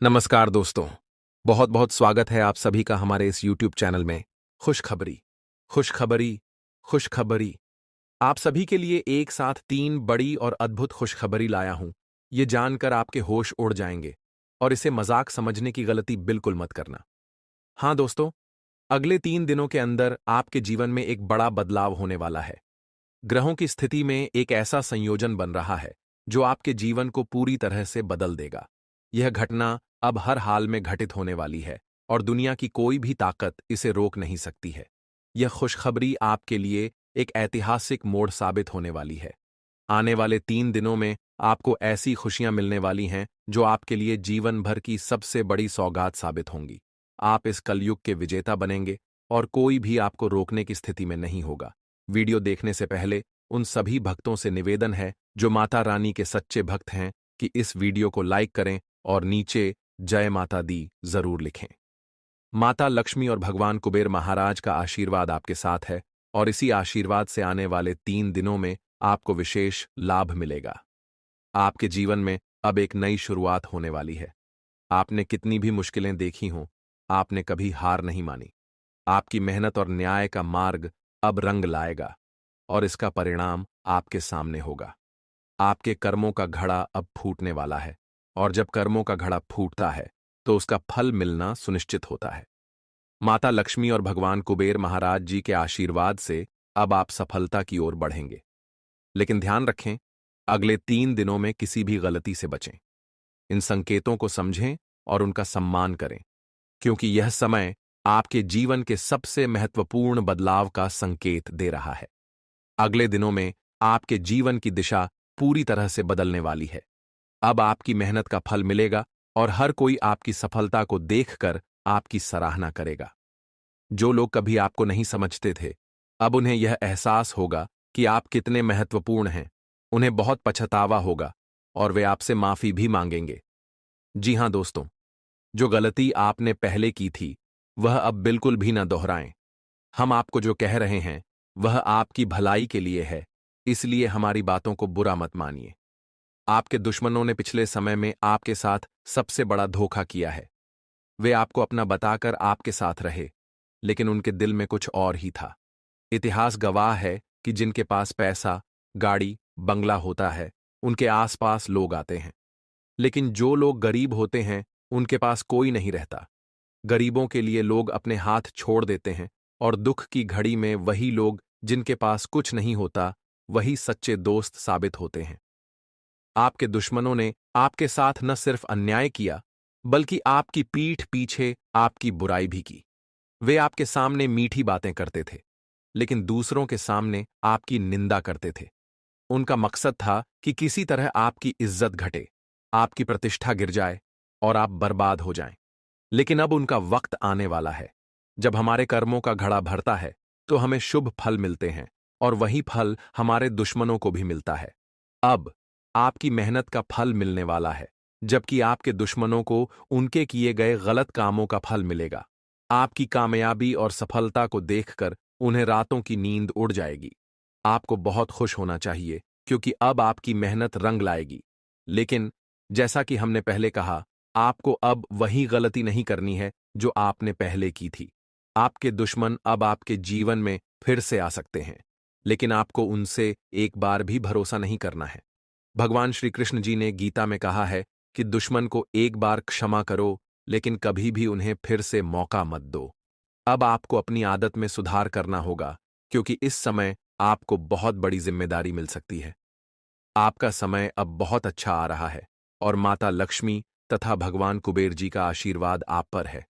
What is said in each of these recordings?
नमस्कार दोस्तों। बहुत बहुत स्वागत है आप सभी का हमारे इस YouTube चैनल में। खुशखबरी, खुशखबरी, खुशखबरी। आप सभी के लिए एक साथ 3 बड़ी और अद्भुत खुशखबरी लाया हूं। ये जानकर आपके होश उड़ जाएंगे और इसे मजाक समझने की गलती बिल्कुल मत करना। हाँ दोस्तों, अगले 3 दिनों के अंदर आपके जीवन में एक बड़ा बदलाव होने वाला है। ग्रहों की स्थिति में एक ऐसा संयोजन बन रहा है जो आपके जीवन को पूरी तरह से बदल देगा। यह घटना अब हर हाल में घटित होने वाली है और दुनिया की कोई भी ताकत इसे रोक नहीं सकती है। यह खुशखबरी आपके लिए एक ऐतिहासिक मोड़ साबित होने वाली है। आने वाले 3 दिनों में आपको ऐसी खुशियां मिलने वाली हैं जो आपके लिए जीवन भर की सबसे बड़ी सौगात साबित होंगी। आप इस कलयुग के विजेता बनेंगे और कोई भी आपको रोकने की स्थिति में नहीं होगा। वीडियो देखने से पहले उन सभी भक्तों से निवेदन है जो माता रानी के सच्चे भक्त हैं कि इस वीडियो को लाइक करें और नीचे जय माता दी जरूर लिखें। माता लक्ष्मी और भगवान कुबेर महाराज का आशीर्वाद आपके साथ है और इसी आशीर्वाद से आने वाले 3 दिनों में आपको विशेष लाभ मिलेगा। आपके जीवन में अब एक नई शुरुआत होने वाली है। आपने कितनी भी मुश्किलें देखी हों, आपने कभी हार नहीं मानी। आपकी मेहनत और न्याय का मार्ग अब रंग लाएगा और इसका परिणाम आपके सामने होगा। आपके कर्मों का घड़ा अब फूटने वाला है और जब कर्मों का घड़ा फूटता है तो उसका फल मिलना सुनिश्चित होता है। माता लक्ष्मी और भगवान कुबेर महाराज जी के आशीर्वाद से अब आप सफलता की ओर बढ़ेंगे। लेकिन ध्यान रखें, अगले 3 दिनों में किसी भी गलती से बचें। इन संकेतों को समझें और उनका सम्मान करें, क्योंकि यह समय आपके जीवन के सबसे महत्वपूर्ण बदलाव का संकेत दे रहा है। अगले दिनों में आपके जीवन की दिशा पूरी तरह से बदलने वाली है। अब आपकी मेहनत का फल मिलेगा और हर कोई आपकी सफलता को देखकर आपकी सराहना करेगा। जो लोग कभी आपको नहीं समझते थे, अब उन्हें यह एहसास होगा कि आप कितने महत्वपूर्ण हैं। उन्हें बहुत पछतावा होगा और वे आपसे माफी भी मांगेंगे। जी हां दोस्तों, जो गलती आपने पहले की थी, वह अब बिल्कुल भी न दोहराएं। हम आपको जो कह रहे हैं, वह आपकी भलाई के लिए है, इसलिए हमारी बातों को बुरा मत मानिए। आपके दुश्मनों ने पिछले समय में आपके साथ सबसे बड़ा धोखा किया है। वे आपको अपना बताकर आपके साथ रहे, लेकिन उनके दिल में कुछ और ही था। इतिहास गवाह है कि जिनके पास पैसा, गाड़ी, बंगला होता है, उनके आसपास लोग आते हैं। लेकिन जो लोग गरीब होते हैं, उनके पास कोई नहीं रहता। गरीबों के लिए लोग अपने हाथ छोड़ देते हैं और दुख की घड़ी में वही लोग जिनके पास कुछ नहीं होता, वही सच्चे दोस्त साबित होते हैं। आपके दुश्मनों ने आपके साथ न सिर्फ अन्याय किया, बल्कि आपकी पीठ पीछे आपकी बुराई भी की। वे आपके सामने मीठी बातें करते थे, लेकिन दूसरों के सामने आपकी निंदा करते थे। उनका मकसद था कि किसी तरह आपकी इज्जत घटे, आपकी प्रतिष्ठा गिर जाए और आप बर्बाद हो जाएं। लेकिन अब उनका वक्त आने वाला है। जब हमारे कर्मों का घड़ा भरता है, तो हमें शुभ फल मिलते हैं और वही फल हमारे दुश्मनों को भी मिलता है। अब आपकी मेहनत का फल मिलने वाला है, जबकि आपके दुश्मनों को उनके किए गए गलत कामों का फल मिलेगा। आपकी कामयाबी और सफलता को देखकर उन्हें रातों की नींद उड़ जाएगी। आपको बहुत खुश होना चाहिए, क्योंकि अब आपकी मेहनत रंग लाएगी। लेकिन जैसा कि हमने पहले कहा, आपको अब वही गलती नहीं करनी है जो आपने पहले की थी। आपके दुश्मन अब आपके जीवन में फिर से आ सकते हैं, लेकिन आपको उनसे एक बार भी भरोसा नहीं करना है। भगवान श्री कृष्ण जी ने गीता में कहा है कि दुश्मन को एक बार क्षमा करो, लेकिन कभी भी उन्हें फिर से मौका मत दो। अब आपको अपनी आदत में सुधार करना होगा, क्योंकि इस समय आपको बहुत बड़ी जिम्मेदारी मिल सकती है। आपका समय अब बहुत अच्छा आ रहा है और माता लक्ष्मी तथा भगवान कुबेर जी का आशीर्वाद आप पर है।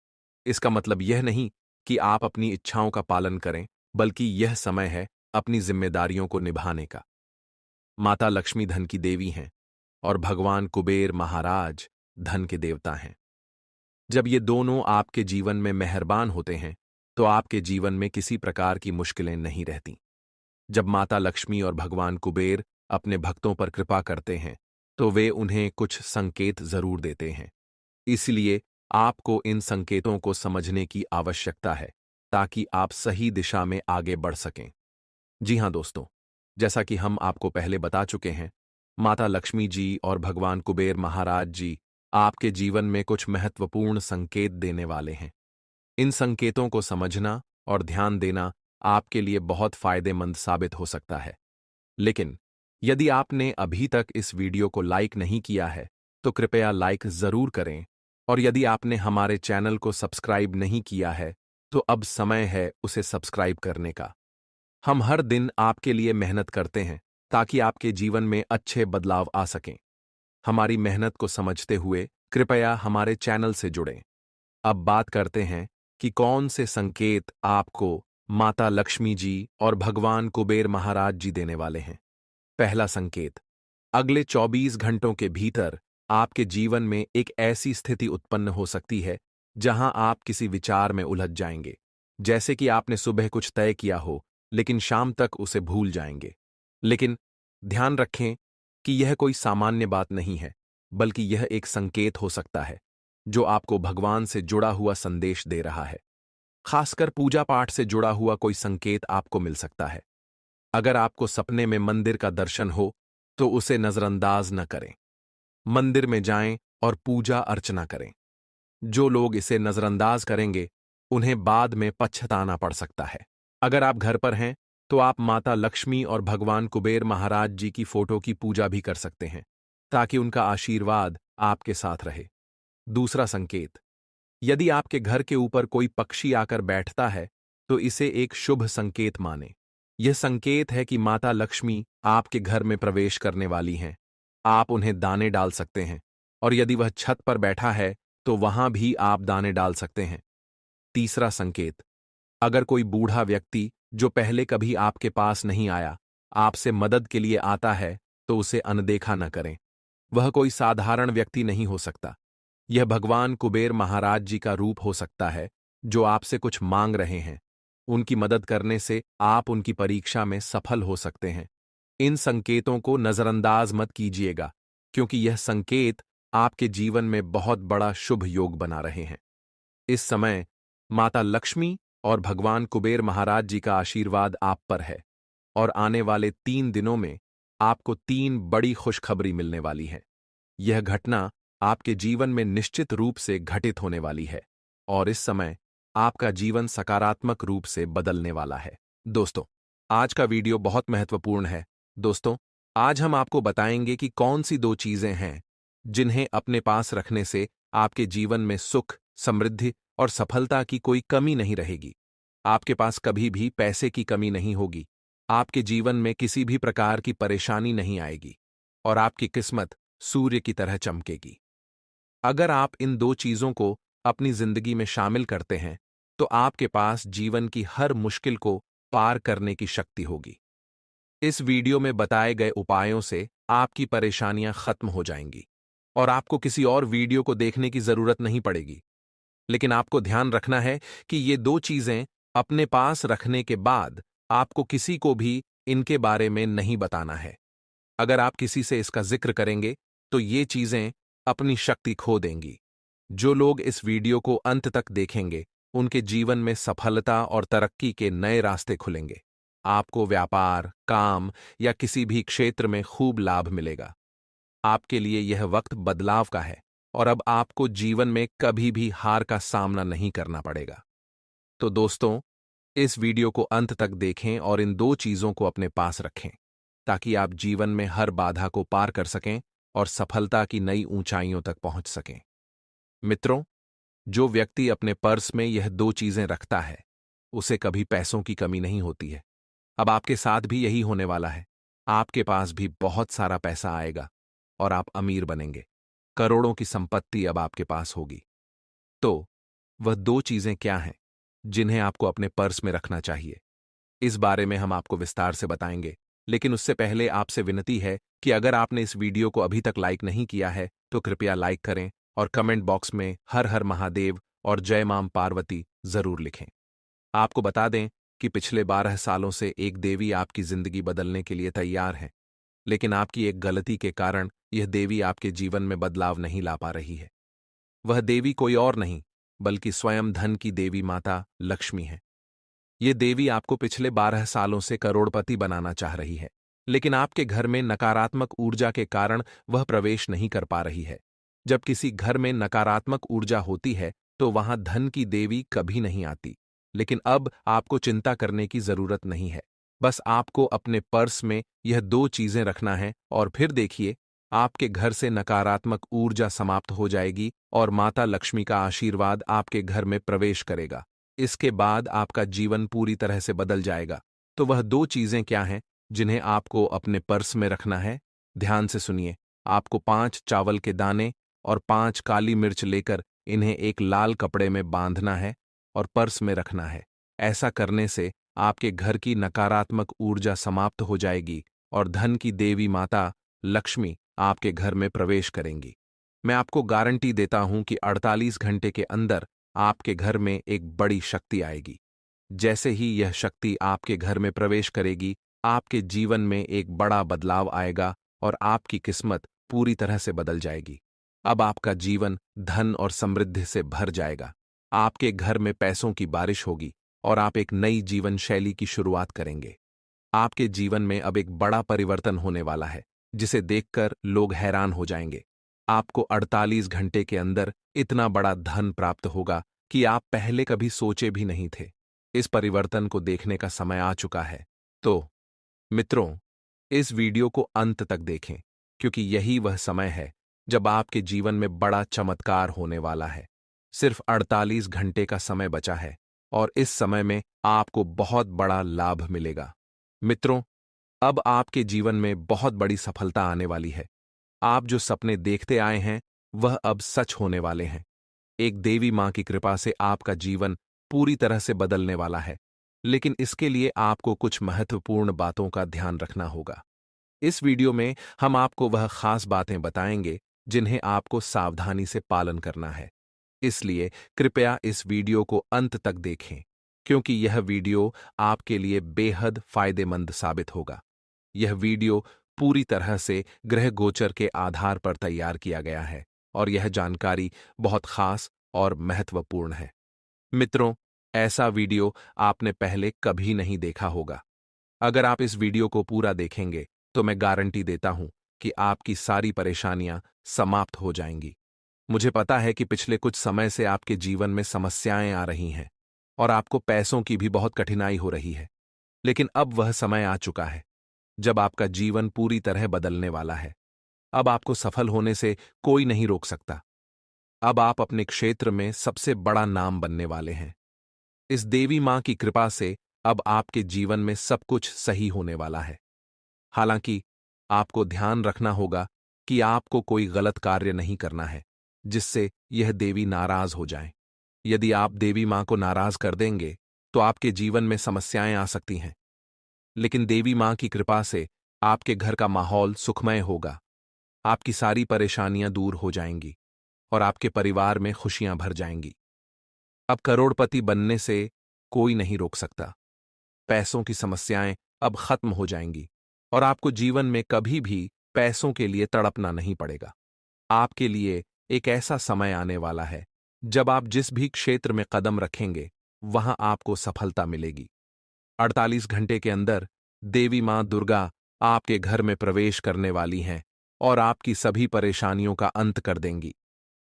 इसका मतलब यह नहीं कि आप अपनी इच्छाओं का पालन करें, बल्कि यह समय है अपनी जिम्मेदारियों को निभाने का। माता लक्ष्मी धन की देवी हैं और भगवान कुबेर महाराज धन के देवता हैं। जब ये दोनों आपके जीवन में मेहरबान होते हैं, तो आपके जीवन में किसी प्रकार की मुश्किलें नहीं रहती। जब माता लक्ष्मी और भगवान कुबेर अपने भक्तों पर कृपा करते हैं, तो वे उन्हें कुछ संकेत जरूर देते हैं। इसलिए आपको इन संकेतों को समझने की आवश्यकता है, ताकि आप सही दिशा में आगे बढ़ सकें। जी हां दोस्तों, जैसा कि हम आपको पहले बता चुके हैं, माता लक्ष्मी जी और भगवान कुबेर महाराज जी आपके जीवन में कुछ महत्वपूर्ण संकेत देने वाले हैं। इन संकेतों को समझना और ध्यान देना आपके लिए बहुत फायदेमंद साबित हो सकता है। लेकिन यदि आपने अभी तक इस वीडियो को लाइक नहीं किया है, तो कृपया लाइक जरूर करें, और यदि आपने हमारे चैनल को सब्सक्राइब नहीं किया है, तो अब समय है उसे सब्सक्राइब करने का। हम हर दिन आपके लिए मेहनत करते हैं ताकि आपके जीवन में अच्छे बदलाव आ सकें। हमारी मेहनत को समझते हुए कृपया हमारे चैनल से जुड़ें। अब बात करते हैं कि कौन से संकेत आपको माता लक्ष्मी जी और भगवान कुबेर महाराज जी देने वाले हैं। पहला संकेत, अगले 24 घंटों के भीतर आपके जीवन में एक ऐसी स्थिति उत्पन्न हो सकती है जहां आप किसी विचार में उलझ जाएंगे, जैसे कि आपने सुबह कुछ तय किया हो लेकिन शाम तक उसे भूल जाएंगे। लेकिन ध्यान रखें कि यह कोई सामान्य बात नहीं है, बल्कि यह एक संकेत हो सकता है जो आपको भगवान से जुड़ा हुआ संदेश दे रहा है। खासकर पूजा पाठ से जुड़ा हुआ कोई संकेत आपको मिल सकता है। अगर आपको सपने में मंदिर का दर्शन हो तो उसे नजरअंदाज न करें। मंदिर में जाएं और पूजा अर्चना करें। जो लोग इसे नजरअंदाज करेंगे उन्हें बाद में पछताना पड़ सकता है। अगर आप घर पर हैं तो आप माता लक्ष्मी और भगवान कुबेर महाराज जी की फोटो की पूजा भी कर सकते हैं ताकि उनका आशीर्वाद आपके साथ रहे। दूसरा संकेत, यदि आपके घर के ऊपर कोई पक्षी आकर बैठता है तो इसे एक शुभ संकेत माने। यह संकेत है कि माता लक्ष्मी आपके घर में प्रवेश करने वाली हैं। आप उन्हें दाने डाल सकते हैं, और यदि वह छत पर बैठा है तो वहां भी आप दाने डाल सकते हैं। तीसरा संकेत, अगर कोई बूढ़ा व्यक्ति जो पहले कभी आपके पास नहीं आया आपसे मदद के लिए आता है तो उसे अनदेखा न करें। वह कोई साधारण व्यक्ति नहीं हो सकता। यह भगवान कुबेर महाराज जी का रूप हो सकता है जो आपसे कुछ मांग रहे हैं। उनकी मदद करने से आप उनकी परीक्षा में सफल हो सकते हैं। इन संकेतों को नजरअंदाज मत कीजिएगा, क्योंकि यह संकेत आपके जीवन में बहुत बड़ा शुभ योग बना रहे हैं। इस समय माता लक्ष्मी और भगवान कुबेर महाराज जी का आशीर्वाद आप पर है, और आने वाले 3 दिनों में आपको 3 बड़ी खुशखबरी मिलने वाली है। यह घटना आपके जीवन में निश्चित रूप से घटित होने वाली है, और इस समय आपका जीवन सकारात्मक रूप से बदलने वाला है। दोस्तों, आज का वीडियो बहुत महत्वपूर्ण है। दोस्तों, आज हम आपको बताएंगे कि कौन सी 2 चीजें हैं जिन्हें अपने पास रखने से आपके जीवन में सुख, समृद्धि और सफलता की कोई कमी नहीं रहेगी। आपके पास कभी भी पैसे की कमी नहीं होगी, आपके जीवन में किसी भी प्रकार की परेशानी नहीं आएगी, और आपकी किस्मत सूर्य की तरह चमकेगी। अगर आप इन 2 चीजों को अपनी जिंदगी में शामिल करते हैं तो आपके पास जीवन की हर मुश्किल को पार करने की शक्ति होगी। इस वीडियो में बताए गए उपायों से आपकी परेशानियां खत्म हो जाएंगी और आपको किसी और वीडियो को देखने की जरूरत नहीं पड़ेगी। लेकिन आपको ध्यान रखना है कि ये 2 चीजें अपने पास रखने के बाद आपको किसी को भी इनके बारे में नहीं बताना है। अगर आप किसी से इसका जिक्र करेंगे तो ये चीजें अपनी शक्ति खो देंगी। जो लोग इस वीडियो को अंत तक देखेंगे उनके जीवन में सफलता और तरक्की के नए रास्ते खुलेंगे। आपको व्यापार, काम या किसी भी क्षेत्र में खूब लाभ मिलेगा। आपके लिए यह वक्त बदलाव का है, और अब आपको जीवन में कभी भी हार का सामना नहीं करना पड़ेगा। तो दोस्तों, इस वीडियो को अंत तक देखें और इन 2 चीजों को अपने पास रखें ताकि आप जीवन में हर बाधा को पार कर सकें और सफलता की नई ऊंचाइयों तक पहुंच सकें। मित्रों, जो व्यक्ति अपने पर्स में यह 2 चीजें रखता है उसे कभी पैसों की कमी नहीं होती है। अब आपके साथ भी यही होने वाला है। आपके पास भी बहुत सारा पैसा आएगा और आप अमीर बनेंगे। करोड़ों की संपत्ति अब आपके पास होगी। तो वह 2 चीजें क्या हैं जिन्हें आपको अपने पर्स में रखना चाहिए? इस बारे में हम आपको विस्तार से बताएंगे, लेकिन उससे पहले आपसे विनती है कि अगर आपने इस वीडियो को अभी तक लाइक नहीं किया है तो कृपया लाइक करें और कमेंट बॉक्स में हर हर महादेव और जय मां पार्वती जरूर लिखें। आपको बता दें कि पिछले 12 सालों से एक देवी आपकी जिंदगी बदलने के लिए तैयार है, लेकिन आपकी एक गलती के कारण यह देवी आपके जीवन में बदलाव नहीं ला पा रही है। वह देवी कोई और नहीं बल्कि स्वयं धन की देवी माता लक्ष्मी है। ये देवी आपको पिछले 12 सालों से करोड़पति बनाना चाह रही है, लेकिन आपके घर में नकारात्मक ऊर्जा के कारण वह प्रवेश नहीं कर पा रही है। जब किसी घर में नकारात्मक ऊर्जा होती है तो वहां धन की देवी कभी नहीं आती। लेकिन अब आपको चिंता करने की जरूरत नहीं है। बस आपको अपने पर्स में यह दो चीजें रखना है और फिर देखिए, आपके घर से नकारात्मक ऊर्जा समाप्त हो जाएगी और माता लक्ष्मी का आशीर्वाद आपके घर में प्रवेश करेगा। इसके बाद आपका जीवन पूरी तरह से बदल जाएगा। तो वह दो चीजें क्या हैं जिन्हें आपको अपने पर्स में रखना है? ध्यान से सुनिए। आपको 5 चावल के दाने और 5 काली मिर्च लेकर इन्हें एक लाल कपड़े में बांधना है और पर्स में रखना है। ऐसा करने से आपके घर की नकारात्मक ऊर्जा समाप्त हो जाएगी और धन की देवी माता लक्ष्मी आपके घर में प्रवेश करेंगी। मैं आपको गारंटी देता हूं कि 48 घंटे के अंदर आपके घर में एक बड़ी शक्ति आएगी। जैसे ही यह शक्ति आपके घर में प्रवेश करेगी, आपके जीवन में एक बड़ा बदलाव आएगा और आपकी किस्मत पूरी तरह से बदल जाएगी। अब आपका जीवन धन और समृद्धि से भर जाएगा। आपके घर में पैसों की बारिश होगी और आप एक नई जीवन शैली की शुरुआत करेंगे। आपके जीवन में अब एक बड़ा परिवर्तन होने वाला है, जिसे देखकर लोग हैरान हो जाएंगे। आपको 48 घंटे के अंदर इतना बड़ा धन प्राप्त होगा कि आप पहले कभी सोचे भी नहीं थे। इस परिवर्तन को देखने का समय आ चुका है। तो मित्रों, इस वीडियो को अंत तक देखें, क्योंकि यही वह समय है जब आपके जीवन में बड़ा चमत्कार होने वाला है। सिर्फ 48 घंटे का समय बचा है और इस समय में आपको बहुत बड़ा लाभ मिलेगा। मित्रों, अब आपके जीवन में बहुत बड़ी सफलता आने वाली है। आप जो सपने देखते आए हैं, वह अब सच होने वाले हैं। एक देवी मां की कृपा से आपका जीवन पूरी तरह से बदलने वाला है। लेकिन इसके लिए आपको कुछ महत्वपूर्ण बातों का ध्यान रखना होगा। इस वीडियो में हम आपको वह खास बातें बताएंगे जिन्हें आपको सावधानी से पालन करना है। इसलिए कृपया इस वीडियो को अंत तक देखें, क्योंकि यह वीडियो आपके लिए बेहद फायदेमंद साबित होगा। यह वीडियो पूरी तरह से ग्रह गोचर के आधार पर तैयार किया गया है और यह जानकारी बहुत खास और महत्वपूर्ण है। मित्रों, ऐसा वीडियो आपने पहले कभी नहीं देखा होगा। अगर आप इस वीडियो को पूरा देखेंगे तो मैं गारंटी देता हूं कि आपकी सारी परेशानियां समाप्त हो जाएंगी। मुझे पता है कि पिछले कुछ समय से आपके जीवन में समस्याएं आ रही हैं और आपको पैसों की भी बहुत कठिनाई हो रही है। लेकिन अब वह समय आ चुका है जब आपका जीवन पूरी तरह बदलने वाला है। अब आपको सफल होने से कोई नहीं रोक सकता। अब आप अपने क्षेत्र में सबसे बड़ा नाम बनने वाले हैं। इस देवी मां की कृपा से अब आपके जीवन में सब कुछ सही होने वाला है। हालांकि आपको ध्यान रखना होगा कि आपको कोई गलत कार्य नहीं करना है जिससे यह देवी नाराज हो जाए। यदि आप देवी मां को नाराज कर देंगे तो आपके जीवन में समस्याएं आ सकती हैं। लेकिन देवी मां की कृपा से आपके घर का माहौल सुखमय होगा। आपकी सारी परेशानियां दूर हो जाएंगी और आपके परिवार में खुशियां भर जाएंगी। अब करोड़पति बनने से कोई नहीं रोक सकता। पैसों की समस्याएं अब खत्म हो जाएंगी और आपको जीवन में कभी भी पैसों के लिए तड़पना नहीं पड़ेगा। आपके लिए एक ऐसा समय आने वाला है जब आप जिस भी क्षेत्र में कदम रखेंगे, वहां आपको सफलता मिलेगी। 48 घंटे के अंदर देवी मां दुर्गा आपके घर में प्रवेश करने वाली हैं और आपकी सभी परेशानियों का अंत कर देंगी।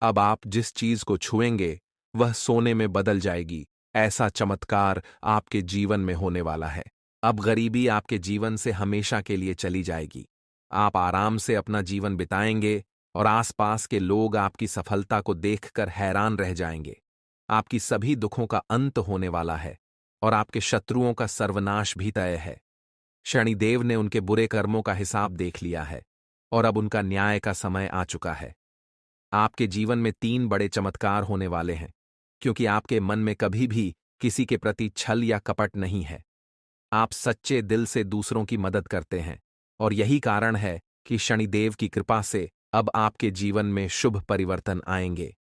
अब आप जिस चीज को छुएंगे, वह सोने में बदल जाएगी। ऐसा चमत्कार आपके जीवन में होने वाला है। अब गरीबी आपके जीवन से हमेशा के लिए चली जाएगी। आप आराम से अपना जीवन बिताएंगे और आसपास के लोग आपकी सफलता को देखकर हैरान रह जाएंगे। आपकी सभी दुखों का अंत होने वाला है और आपके शत्रुओं का सर्वनाश भी तय है। शनिदेव ने उनके बुरे कर्मों का हिसाब देख लिया है और अब उनका न्याय का समय आ चुका है। आपके जीवन में 3 बड़े चमत्कार होने वाले हैं, क्योंकि आपके मन में कभी भी किसी के प्रति छल या कपट नहीं है। आप सच्चे दिल से दूसरों की मदद करते हैं और यही कारण है कि शनिदेव की कृपा से अब आपके जीवन में शुभ परिवर्तन आएंगे।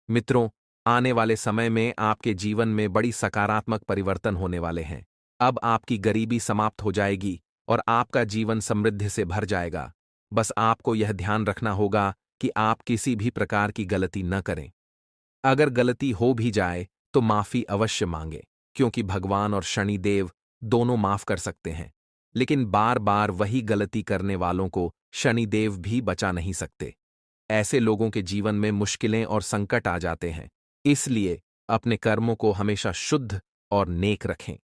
मित्रों, आने वाले समय में आपके जीवन में बड़ी सकारात्मक परिवर्तन होने वाले हैं। अब आपकी गरीबी समाप्त हो जाएगी और आपका जीवन समृद्धि से भर जाएगा। बस आपको यह ध्यान रखना होगा कि आप किसी भी प्रकार की गलती न करें। अगर गलती हो भी जाए तो माफी अवश्य मांगे, क्योंकि भगवान और शनिदेव दोनों माफ कर सकते हैं। लेकिन बार बार वही गलती करने वालों को शनिदेव भी बचा नहीं सकते। ऐसे लोगों के जीवन में मुश्किलें और संकट आ जाते हैं। इसलिए अपने कर्मों को हमेशा शुद्ध और नेक रखें।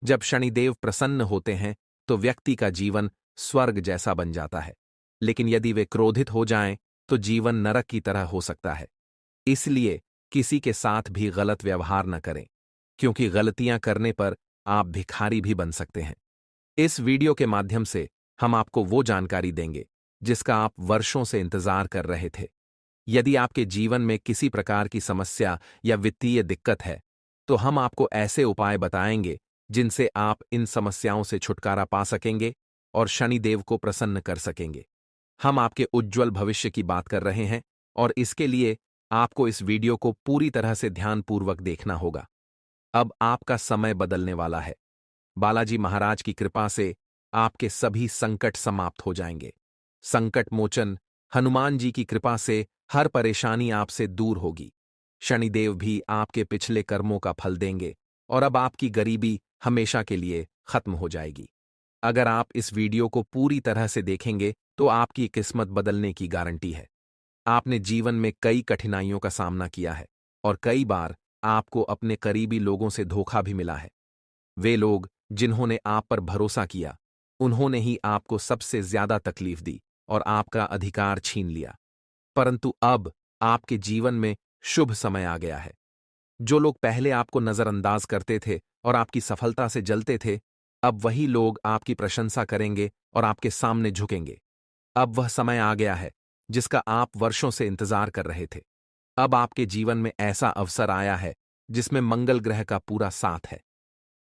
जब शनिदेव प्रसन्न होते हैं तो व्यक्ति का जीवन स्वर्ग जैसा बन जाता है, लेकिन यदि वे क्रोधित हो जाएं तो जीवन नरक की तरह हो सकता है। इसलिए किसी के साथ भी गलत व्यवहार न करें, क्योंकि गलतियां करने पर आप भिखारी भी बन सकते हैं। इस वीडियो के माध्यम से हम आपको वो जानकारी देंगे जिसका आप वर्षों से इंतजार कर रहे थे। यदि आपके जीवन में किसी प्रकार की समस्या या वित्तीय दिक्कत है, तो हम आपको ऐसे उपाय बताएंगे जिनसे आप इन समस्याओं से छुटकारा पा सकेंगे और शनिदेव को प्रसन्न कर सकेंगे। हम आपके उज्ज्वल भविष्य की बात कर रहे हैं और इसके लिए आपको इस वीडियो को पूरी तरह से ध्यानपूर्वक देखना होगा। अब आपका समय बदलने वाला है। बालाजी महाराज की कृपा से आपके सभी संकट समाप्त हो जाएंगे। संकट मोचन हनुमान जी की कृपा से हर परेशानी आपसे दूर होगी। शनिदेव भी आपके पिछले कर्मों का फल देंगे और अब आपकी गरीबी हमेशा के लिए खत्म हो जाएगी। अगर आप इस वीडियो को पूरी तरह से देखेंगे तो आपकी किस्मत बदलने की गारंटी है। आपने जीवन में कई कठिनाइयों का सामना किया है और कई बार आपको अपने करीबी लोगों से धोखा भी मिला है। वे लोग जिन्होंने आप पर भरोसा किया, उन्होंने ही आपको सबसे ज्यादा तकलीफ दी और आपका अधिकार छीन लिया। परंतु अब आपके जीवन में शुभ समय आ गया है। जो लोग पहले आपको नजरअंदाज करते थे और आपकी सफलता से जलते थे, अब वही लोग आपकी प्रशंसा करेंगे और आपके सामने झुकेंगे। अब वह समय आ गया है जिसका आप वर्षों से इंतजार कर रहे थे। अब आपके जीवन में ऐसा अवसर आया है जिसमें मंगल ग्रह का पूरा साथ है।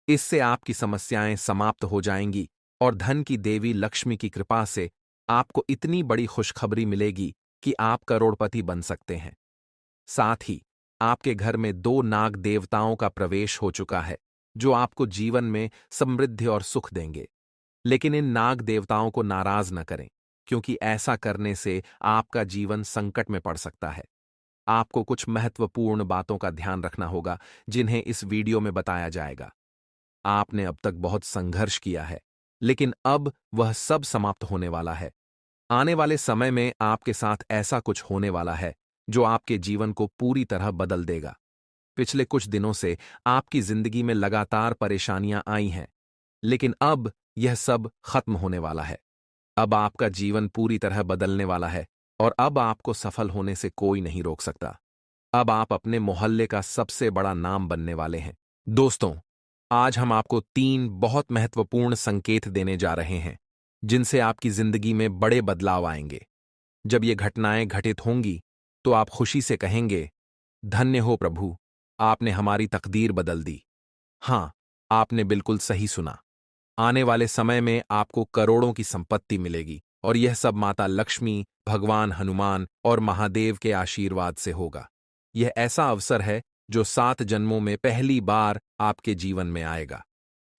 इससे आपकी समस्याएं समाप्त हो जाएंगी और धन की देवी लक्ष्मी की कृपा से आपको इतनी बड़ी खुशखबरी मिलेगी कि आप करोड़पति बन सकते हैं। साथ ही आपके घर में 2 नाग देवताओं का प्रवेश हो चुका है, जो आपको जीवन में समृद्धि और सुख देंगे। लेकिन इन नाग देवताओं को नाराज न करें, क्योंकि ऐसा करने से आपका जीवन संकट में पड़ सकता है। आपको कुछ महत्वपूर्ण बातों का ध्यान रखना होगा, जिन्हें इस वीडियो में बताया जाएगा। आपने अब तक बहुत संघर्ष किया है, लेकिन अब वह सब समाप्त होने वाला है। आने वाले समय में आपके साथ ऐसा कुछ होने वाला है जो आपके जीवन को पूरी तरह बदल देगा। पिछले कुछ दिनों से आपकी जिंदगी में लगातार परेशानियां आई हैं, लेकिन अब यह सब खत्म होने वाला है। अब आपका जीवन पूरी तरह बदलने वाला है और अब आपको सफल होने से कोई नहीं रोक सकता। अब आप अपने मोहल्ले का सबसे बड़ा नाम बनने वाले हैं। दोस्तों, आज हम आपको 3 बहुत महत्वपूर्ण संकेत देने जा रहे हैं, जिनसे आपकी जिंदगी में बड़े बदलाव आएंगे। जब ये घटनाएं घटित होंगी, तो आप खुशी से कहेंगे, धन्य हो प्रभु, आपने हमारी तकदीर बदल दी। हाँ, आपने बिल्कुल सही सुना। आने वाले समय में आपको करोड़ों की संपत्ति मिलेगी और यह सब माता लक्ष्मी, भगवान हनुमान और महादेव के आशीर्वाद से होगा। यह ऐसा अवसर है जो 7 जन्मों में पहली बार आपके जीवन में आएगा।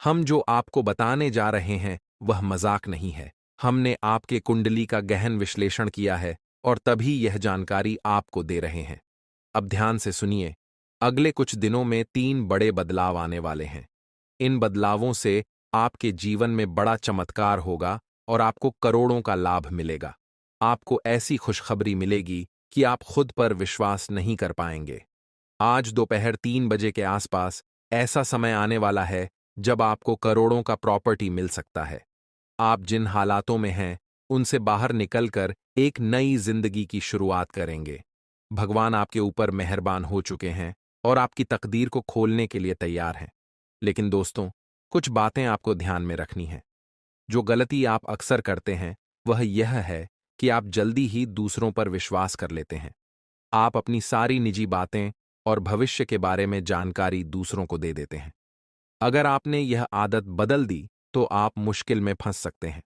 हम जो आपको बताने जा रहे हैं वह मजाक नहीं है। हमने आपके कुंडली का गहन विश्लेषण किया है और तभी यह जानकारी आपको दे रहे हैं। अब ध्यान से सुनिए। अगले कुछ दिनों में 3 बड़े बदलाव आने वाले हैं। इन बदलावों से आपके जीवन में बड़ा चमत्कार होगा और आपको करोड़ों का लाभ मिलेगा। आपको ऐसी खुशखबरी मिलेगी कि आप खुद पर विश्वास नहीं कर पाएंगे। आज दोपहर 3 बजे के आसपास ऐसा समय आने वाला है जब आपको करोड़ों का प्रॉपर्टी मिल सकता है। आप जिन हालातों में हैं, उनसे बाहर निकलकर एक नई जिंदगी की शुरुआत करेंगे। भगवान आपके ऊपर मेहरबान हो चुके हैं और आपकी तकदीर को खोलने के लिए तैयार हैं। लेकिन दोस्तों, कुछ बातें आपको ध्यान में रखनी हैं। जो गलती आप अक्सर करते हैं, वह यह है कि आप जल्दी ही दूसरों पर विश्वास कर लेते हैं। आप अपनी सारी निजी बातें और भविष्य के बारे में जानकारी दूसरों को दे देते हैं। अगर आपने यह आदत बदल दी, तो आप मुश्किल में फंस सकते हैं।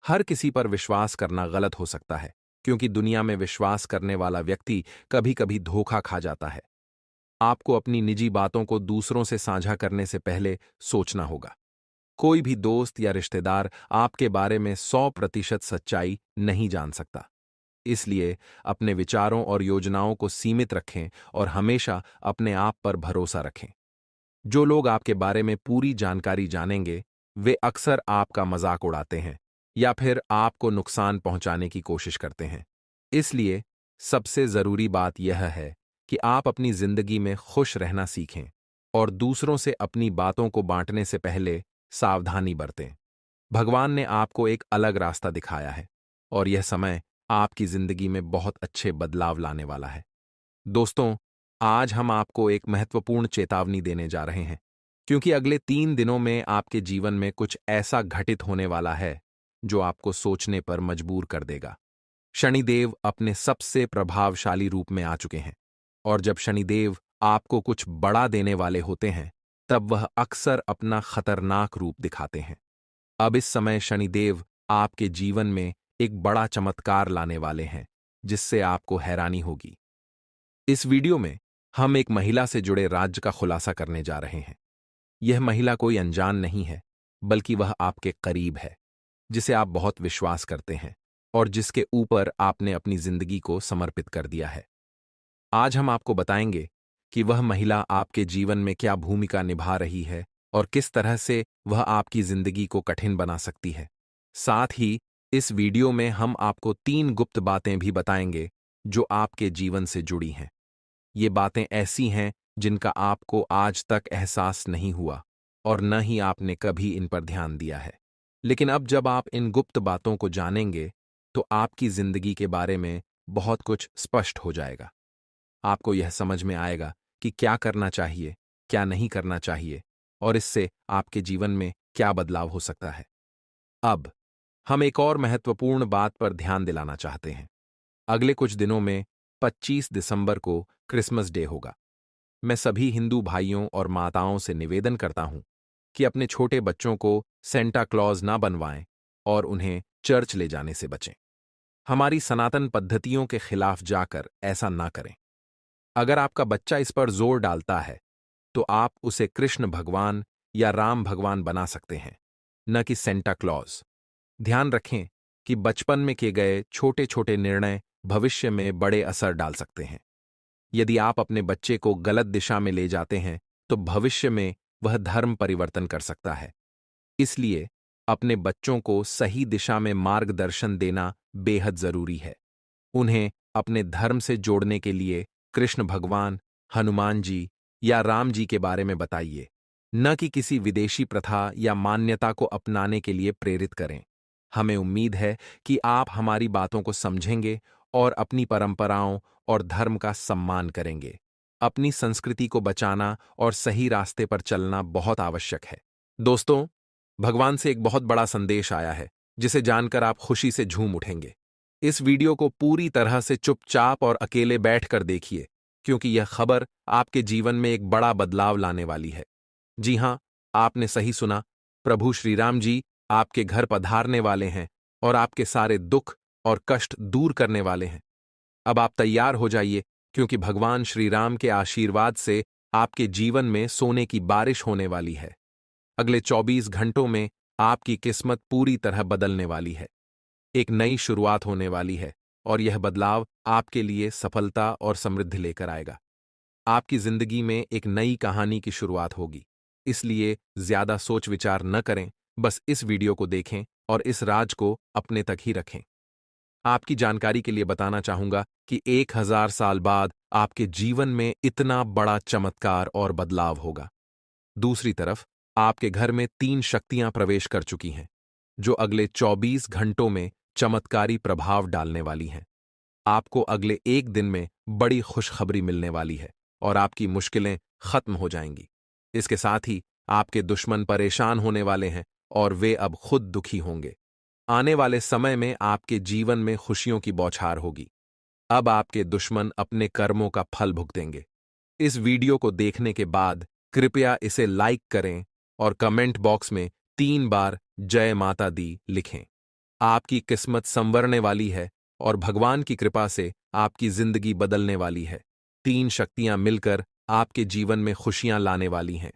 हर किसी पर विश्वास करना गलत हो सकता है, क्योंकि दुनिया में विश्वास करने वाला व्यक्ति कभी-कभी धोखा खा जाता है। आपको अपनी निजी बातों को दूसरों से साझा करने से पहले सोचना होगा। कोई भी दोस्त या रिश्तेदार आपके बारे में 100% सच्चाई नहीं जान सकता। इसलिए अपने विचारों और योजनाओं को सीमित रखें और हमेशा अपने आप पर भरोसा रखें। जो लोग आपके बारे में पूरी जानकारी जानेंगे, वे अक्सर आपका मजाक उड़ाते हैं या फिर आपको नुकसान पहुंचाने की कोशिश करते हैं। इसलिए सबसे जरूरी बात यह है कि आप अपनी जिंदगी में खुश रहना सीखें और दूसरों से अपनी बातों को बांटने से पहले सावधानी बरतें। भगवान ने आपको एक अलग रास्ता दिखाया है और यह समय आपकी जिंदगी में बहुत अच्छे बदलाव लाने वाला है। दोस्तों, आज हम आपको एक महत्वपूर्ण चेतावनी देने जा रहे हैं, क्योंकि अगले 3 दिनों में आपके जीवन में कुछ ऐसा घटित होने वाला है जो आपको सोचने पर मजबूर कर देगा। शनिदेव अपने सबसे प्रभावशाली रूप में आ चुके हैं और जब शनिदेव आपको कुछ बड़ा देने वाले होते हैं, तब वह अक्सर अपना खतरनाक रूप दिखाते हैं। अब इस समय शनिदेव आपके जीवन में एक बड़ा चमत्कार लाने वाले हैं, जिससे आपको हैरानी होगी। इस वीडियो में हम एक महिला से जुड़े राज का खुलासा करने जा रहे हैं। यह महिला कोई अनजान नहीं है, बल्कि वह आपके करीब है, जिसे आप बहुत विश्वास करते हैं और जिसके ऊपर आपने अपनी जिंदगी को समर्पित कर दिया है। आज हम आपको बताएंगे कि वह महिला आपके जीवन में क्या भूमिका निभा रही है और किस तरह से वह आपकी जिंदगी को कठिन बना सकती है। साथ ही इस वीडियो में हम आपको 3 गुप्त बातें भी बताएंगे जो आपके जीवन से जुड़ी हैं। ये बातें ऐसी हैं जिनका आपको आज तक एहसास नहीं हुआ और न ही आपने कभी इन पर ध्यान दिया है। लेकिन अब जब आप इन गुप्त बातों को जानेंगे, तो आपकी जिंदगी के बारे में बहुत कुछ स्पष्ट हो जाएगा। आपको यह समझ में आएगा कि क्या करना चाहिए, क्या नहीं करना चाहिए और इससे आपके जीवन में क्या बदलाव हो सकता है। अब हम एक और महत्वपूर्ण बात पर ध्यान दिलाना चाहते हैं। अगले कुछ दिनों में 25 दिसंबर को क्रिसमस डे होगा। मैं सभी हिंदू भाइयों और माताओं से निवेदन करता हूं कि अपने छोटे बच्चों को सेंटा क्लॉज ना बनवाएं और उन्हें चर्च ले जाने से बचें। हमारी सनातन पद्धतियों के खिलाफ जाकर ऐसा ना करें। अगर आपका बच्चा इस पर जोर डालता है, तो आप उसे कृष्ण भगवान या राम भगवान बना सकते हैं, न कि सेंटा क्लॉज। ध्यान रखें कि बचपन में किए गए छोटे छोटे निर्णय भविष्य में बड़े असर डाल सकते हैं। यदि आप अपने बच्चे को गलत दिशा में ले जाते हैं, तो भविष्य में वह धर्म परिवर्तन कर सकता है। इसलिए अपने बच्चों को सही दिशा में मार्गदर्शन देना बेहद जरूरी है। उन्हें अपने धर्म से जोड़ने के लिए कृष्ण भगवान, हनुमान जी या राम जी के बारे में बताइए, न कि किसी विदेशी प्रथा या मान्यता को अपनाने के लिए प्रेरित करें। हमें उम्मीद है कि आप हमारी बातों को समझेंगे और अपनी परंपराओं और धर्म का सम्मान करेंगे। अपनी संस्कृति को बचाना और सही रास्ते पर चलना बहुत आवश्यक है। दोस्तों, भगवान से एक बहुत बड़ा संदेश आया है, जिसे जानकर आप खुशी से झूम उठेंगे। इस वीडियो को पूरी तरह से चुपचाप और अकेले बैठकर देखिए, क्योंकि यह खबर आपके जीवन में एक बड़ा बदलाव लाने वाली है। जी हां, आपने सही सुना। प्रभु श्रीराम जी आपके घर पधारने वाले हैं और आपके सारे दुख और कष्ट दूर करने वाले हैं। अब आप तैयार हो जाइए, क्योंकि भगवान श्री राम के आशीर्वाद से आपके जीवन में सोने की बारिश होने वाली है। अगले 24 घंटों में आपकी किस्मत पूरी तरह बदलने वाली है। एक नई शुरुआत होने वाली है और यह बदलाव आपके लिए सफलता और समृद्धि लेकर आएगा। आपकी जिंदगी में एक नई कहानी की शुरुआत होगी। इसलिए ज्यादा सोच विचार न करें, बस इस वीडियो को देखें और इस राज को अपने तक ही रखें। आपकी जानकारी के लिए बताना चाहूंगा कि 1000 साल बाद आपके जीवन में इतना बड़ा चमत्कार और बदलाव होगा। दूसरी तरफ आपके घर में 3 शक्तियां प्रवेश कर चुकी हैं, जो अगले 24 घंटों में चमत्कारी प्रभाव डालने वाली हैं। आपको अगले 1 दिन में बड़ी खुशखबरी मिलने वाली है और आपकी मुश्किलें खत्म हो जाएंगी। इसके साथ ही आपके दुश्मन परेशान होने वाले हैं और वे अब खुद दुखी होंगे। आने वाले समय में आपके जीवन में खुशियों की बौछार होगी। अब आपके दुश्मन अपने कर्मों का फल भुगतेंगे। इस वीडियो को देखने के बाद कृपया इसे लाइक करें और कमेंट बॉक्स में 3 बार जय माता दी लिखें। आपकी किस्मत संवरने वाली है और भगवान की कृपा से आपकी जिंदगी बदलने वाली है। 3 शक्तियां मिलकर आपके जीवन में खुशियां लाने वाली हैं।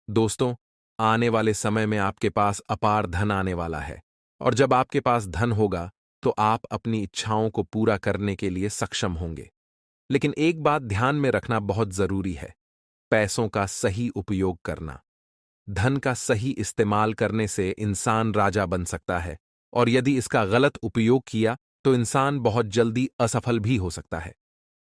दोस्तों, आने वाले समय में आपके पास अपार धन आने वाला है और जब आपके पास धन होगा, तो आप अपनी इच्छाओं को पूरा करने के लिए सक्षम होंगे। लेकिन एक बात ध्यान में रखना बहुत जरूरी है: पैसों का सही उपयोग करना। धन का सही इस्तेमाल करने से इंसान राजा बन सकता है, और यदि इसका गलत उपयोग किया तो इंसान बहुत जल्दी असफल भी हो सकता है।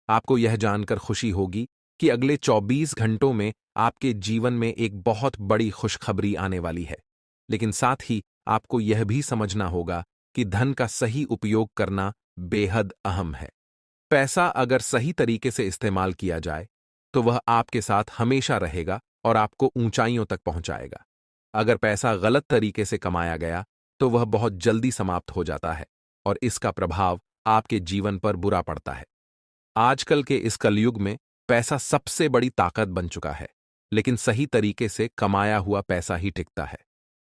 आपको यह जानकर खुशी होगी कि अगले 24 घंटों में आपके जीवन में एक बहुत बड़ी खुशखबरी आने वाली है। लेकिन साथ ही आपको यह भी समझना होगा कि धन का सही उपयोग करना बेहद अहम है। पैसा अगर सही तरीके से इस्तेमाल किया जाए, तो वह आपके साथ हमेशा रहेगा और आपको ऊंचाइयों तक पहुंचाएगा। अगर पैसा गलत तरीके से कमाया गया, तो वह बहुत जल्दी समाप्त हो जाता है और इसका प्रभाव आपके जीवन पर बुरा पड़ता है। आजकल के इस कलयुग में पैसा सबसे बड़ी ताकत बन चुका है, लेकिन सही तरीके से कमाया हुआ पैसा ही टिकता है।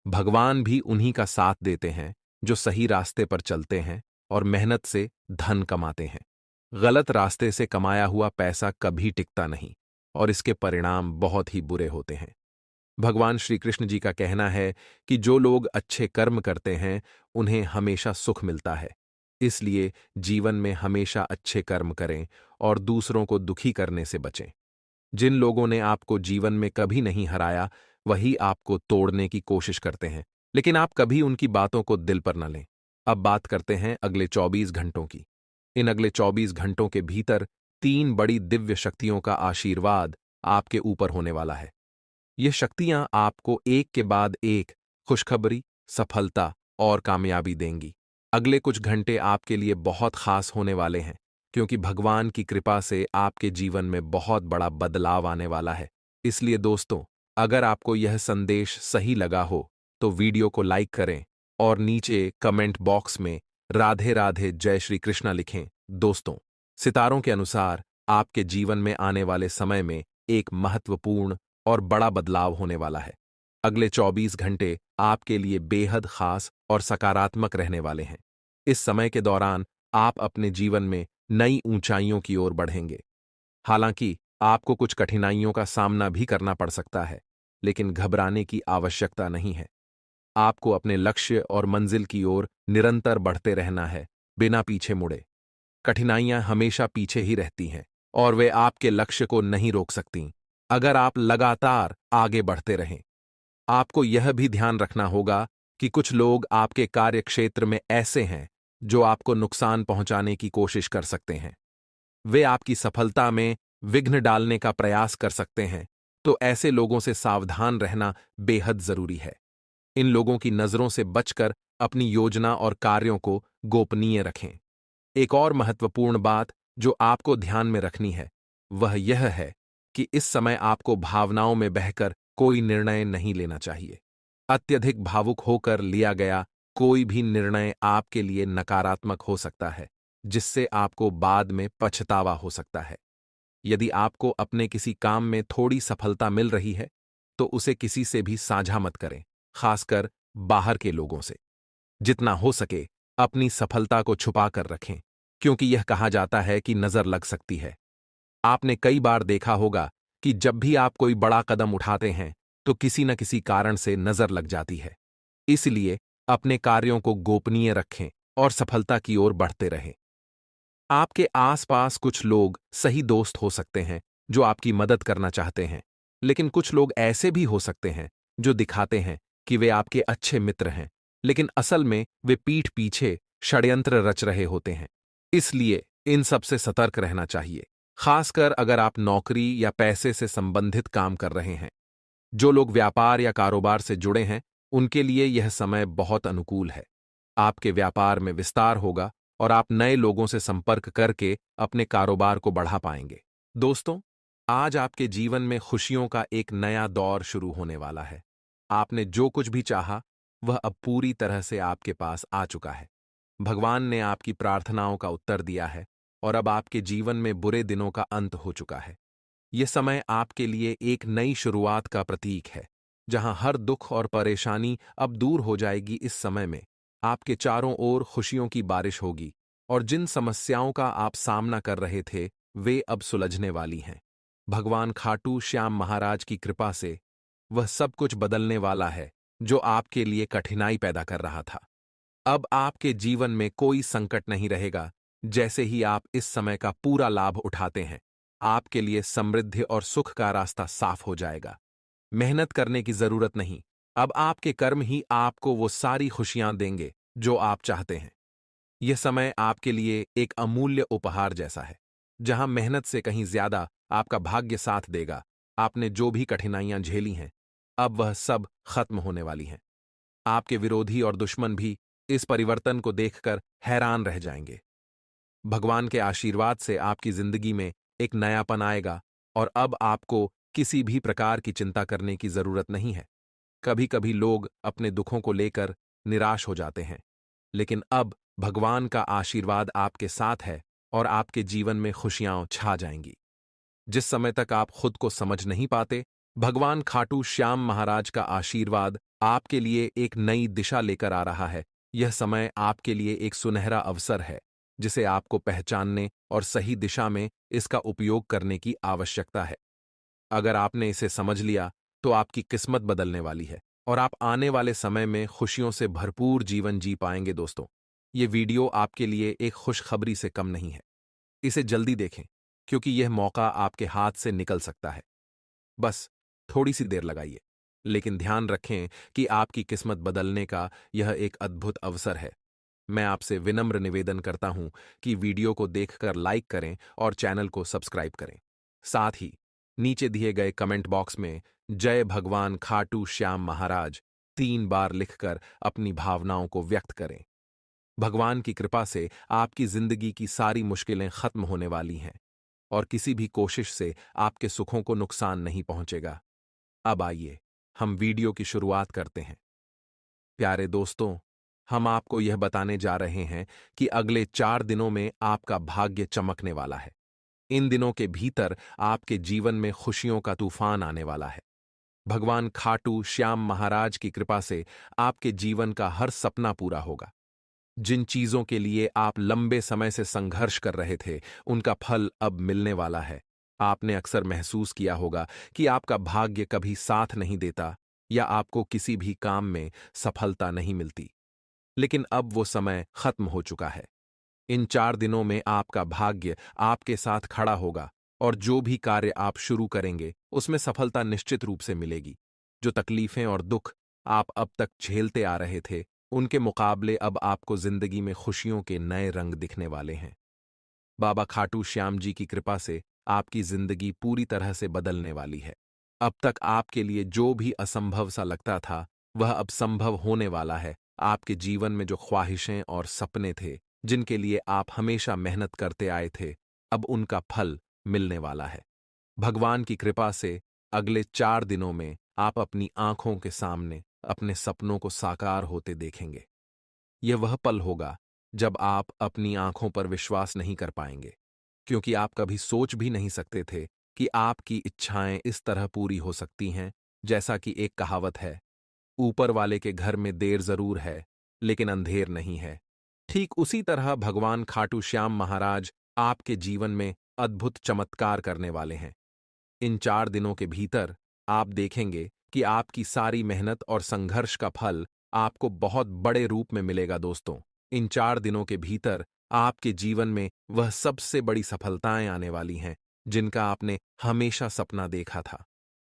भगवान भी उन्हीं का साथ देते हैं जो सही रास्ते पर चलते हैं और मेहनत से धन कमाते हैं। गलत रास्ते से कमाया हुआ पैसा कभी टिकता नहीं और इसके परिणाम बहुत ही बुरे होते हैं। भगवान श्री कृष्ण जी का कहना है कि जो लोग अच्छे कर्म करते हैं उन्हें हमेशा सुख मिलता है। इसलिए जीवन में हमेशा अच्छे कर्म करें और दूसरों को दुखी करने से बचें। जिन लोगों ने आपको जीवन में कभी नहीं हराया, वही आपको तोड़ने की कोशिश करते हैं, लेकिन आप कभी उनकी बातों को दिल पर न लें। अब बात करते हैं अगले 24 घंटों की। इन अगले 24 घंटों के भीतर 3 बड़ी दिव्य शक्तियों का आशीर्वाद आपके ऊपर होने वाला है। ये शक्तियां आपको एक के बाद एक खुशखबरी, सफलता और कामयाबी देंगी। अगले कुछ घंटे आपके लिए बहुत खास होने वाले हैं, क्योंकि भगवान की कृपा से आपके जीवन में बहुत बड़ा बदलाव आने वाला है। इसलिए दोस्तों, अगर आपको यह संदेश सही लगा हो, तो वीडियो को लाइक करें और नीचे कमेंट बॉक्स में राधे राधे जय श्री कृष्णा लिखें। दोस्तों, सितारों के अनुसार आपके जीवन में आने वाले समय में एक महत्वपूर्ण और बड़ा बदलाव होने वाला है। अगले 24 घंटे आपके लिए बेहद खास और सकारात्मक रहने वाले हैं। इस समय के दौरान आप अपने जीवन में नई ऊंचाइयों की ओर बढ़ेंगे। हालांकि आपको कुछ कठिनाइयों का सामना भी करना पड़ सकता है, लेकिन घबराने की आवश्यकता नहीं है। आपको अपने लक्ष्य और मंजिल की ओर निरंतर बढ़ते रहना है, बिना पीछे मुड़े। कठिनाइयां हमेशा पीछे ही रहती हैं और वे आपके लक्ष्य को नहीं रोक सकतीं, अगर आप लगातार आगे बढ़ते रहें। आपको यह भी ध्यान रखना होगा कि कुछ लोग आपके कार्यक्षेत्र में ऐसे हैं जो आपको नुकसान पहुंचाने की कोशिश कर सकते हैं। वे आपकी सफलता में विघ्न डालने का प्रयास कर सकते हैं, तो ऐसे लोगों से सावधान रहना बेहद जरूरी है। इन लोगों की नजरों से बचकर अपनी योजना और कार्यों को गोपनीय रखें। एक और महत्वपूर्ण बात जो आपको ध्यान में रखनी है, वह यह है कि इस समय आपको भावनाओं में बहकर कोई निर्णय नहीं लेना चाहिए। अत्यधिक भावुक होकर लिया गया कोई भी निर्णय आपके लिए नकारात्मक हो सकता है, जिससे आपको बाद में पछतावा हो सकता है। यदि आपको अपने किसी काम में थोड़ी सफलता मिल रही है, तो उसे किसी से भी साझा मत करें, खासकर बाहर के लोगों से। जितना हो सके अपनी सफलता को छुपा कर रखें, क्योंकि यह कहा जाता है कि नजर लग सकती है। आपने कई बार देखा होगा कि जब भी आप कोई बड़ा कदम उठाते हैं, तो किसी न किसी कारण से नजर लग जाती है। इसलिए अपने कार्यों को गोपनीय रखें और सफलता की ओर बढ़ते रहें। आपके आसपास कुछ लोग सही दोस्त हो सकते हैं जो आपकी मदद करना चाहते हैं, लेकिन कुछ लोग ऐसे भी हो सकते हैं जो दिखाते हैं कि वे आपके अच्छे मित्र हैं, लेकिन असल में वे पीठ पीछे षड्यंत्र रच रहे होते हैं। इसलिए इन सब से सतर्क रहना चाहिए, खासकर अगर आप नौकरी या पैसे से संबंधित काम कर रहे हैं। जो लोग व्यापार या कारोबार से जुड़े हैं, उनके लिए यह समय बहुत अनुकूल है। आपके व्यापार में विस्तार होगा और आप नए लोगों से संपर्क करके अपने कारोबार को बढ़ा पाएंगे। दोस्तों, आज आपके जीवन में खुशियों का एक नया दौर शुरू होने वाला है। आपने जो कुछ भी चाहा, वह अब पूरी तरह से आपके पास आ चुका है। भगवान ने आपकी प्रार्थनाओं का उत्तर दिया है और अब आपके जीवन में बुरे दिनों का अंत हो चुका है। यह समय आपके लिए एक नई शुरुआत का प्रतीक है, जहां हर दुख और परेशानी अब दूर हो जाएगी। इस समय में आपके चारों ओर खुशियों की बारिश होगी और जिन समस्याओं का आप सामना कर रहे थे, वे अब सुलझने वाली हैं। भगवान खाटू श्याम महाराज की कृपा से वह सब कुछ बदलने वाला है जो आपके लिए कठिनाई पैदा कर रहा था। अब आपके जीवन में कोई संकट नहीं रहेगा। जैसे ही आप इस समय का पूरा लाभ उठाते हैं, आपके लिए समृद्धि और सुख का रास्ता साफ हो जाएगा। मेहनत करने की जरूरत नहीं, अब आपके कर्म ही आपको वो सारी खुशियां देंगे जो आप चाहते हैं। यह समय आपके लिए एक अमूल्य उपहार जैसा है, जहां मेहनत से कहीं ज्यादा आपका भाग्य साथ देगा। आपने जो भी कठिनाइयां झेली हैं, अब वह सब खत्म होने वाली हैं। आपके विरोधी और दुश्मन भी इस परिवर्तन को देखकर हैरान रह जाएंगे। भगवान के आशीर्वाद से आपकी जिंदगी में एक नयापन आएगा और अब आपको किसी भी प्रकार की चिंता करने की जरूरत नहीं है। कभी कभी लोग अपने दुखों को लेकर निराश हो जाते हैं, लेकिन अब भगवान का आशीर्वाद आपके साथ है और आपके जीवन में खुशियां छा जाएंगी। जिस समय तक आप खुद को समझ नहीं पाते, भगवान खाटू श्याम महाराज का आशीर्वाद आपके लिए एक नई दिशा लेकर आ रहा है। यह समय आपके लिए एक सुनहरा अवसर है, जिसे आपको पहचानने और सही दिशा में इसका उपयोग करने की आवश्यकता है। अगर आपने इसे समझ लिया, तो आपकी किस्मत बदलने वाली है और आप आने वाले समय में खुशियों से भरपूर जीवन जी पाएंगे। दोस्तों, ये वीडियो आपके लिए एक खुशखबरी से कम नहीं है। इसे जल्दी देखें, क्योंकि यह मौका आपके हाथ से निकल सकता है। बस थोड़ी सी देर लगाइए, लेकिन ध्यान रखें कि आपकी किस्मत बदलने का यह एक अद्भुत अवसर है। मैं आपसे विनम्र निवेदन करता हूं कि वीडियो को देखकर लाइक करें और चैनल को सब्सक्राइब करें। साथ ही नीचे दिए गए कमेंट बॉक्स में जय भगवान खाटू श्याम महाराज 3 बार लिखकर अपनी भावनाओं को व्यक्त करें। भगवान की कृपा से आपकी जिंदगी की सारी मुश्किलें खत्म होने वाली हैं और किसी भी कोशिश से आपके सुखों को नुकसान नहीं पहुंचेगा। अब आइए हम वीडियो की शुरुआत करते हैं। प्यारे दोस्तों, हम आपको यह बताने जा रहे हैं कि अगले 4 दिनों में आपका भाग्य चमकने वाला है। इन दिनों के भीतर आपके जीवन में खुशियों का तूफान आने वाला है। भगवान खाटू श्याम महाराज की कृपा से आपके जीवन का हर सपना पूरा होगा। जिन चीजों के लिए आप लंबे समय से संघर्ष कर रहे थे, उनका फल अब मिलने वाला है। आपने अक्सर महसूस किया होगा कि आपका भाग्य कभी साथ नहीं देता या आपको किसी भी काम में सफलता नहीं मिलती, लेकिन अब वो समय खत्म हो चुका है। इन 4 दिनों में आपका भाग्य आपके साथ खड़ा होगा और जो भी कार्य आप शुरू करेंगे, उसमें सफलता निश्चित रूप से मिलेगी। जो तकलीफें और दुख आप अब तक झेलते आ रहे थे, उनके मुकाबले अब आपको जिंदगी में खुशियों के नए रंग दिखने वाले हैं। बाबा खाटू श्याम जी की कृपा से आपकी जिंदगी पूरी तरह से बदलने वाली है। अब तक आपके लिए जो भी असंभव सा लगता था, वह अब संभव होने वाला है। आपके जीवन में जो ख्वाहिशें और सपने थे, जिनके लिए आप हमेशा मेहनत करते आए थे, अब उनका फल मिलने वाला है। भगवान की कृपा से अगले 4 दिनों में आप अपनी आंखों के सामने अपने सपनों को साकार होते देखेंगे। यह वह पल होगा जब आप अपनी आंखों पर विश्वास नहीं कर पाएंगे, क्योंकि आप कभी सोच भी नहीं सकते थे कि आपकी इच्छाएं इस तरह पूरी हो सकती हैं। जैसा कि एक कहावत है, ऊपर वाले के घर में देर जरूर है, लेकिन अंधेर नहीं है। ठीक उसी तरह भगवान खाटू श्याम महाराज आपके जीवन में अद्भुत चमत्कार करने वाले हैं। इन 4 दिनों के भीतर आप देखेंगे कि आपकी सारी मेहनत और संघर्ष का फल आपको बहुत बड़े रूप में मिलेगा। दोस्तों, इन 4 दिनों के भीतर आपके जीवन में वह सबसे बड़ी सफलताएं आने वाली हैं, जिनका आपने हमेशा सपना देखा था।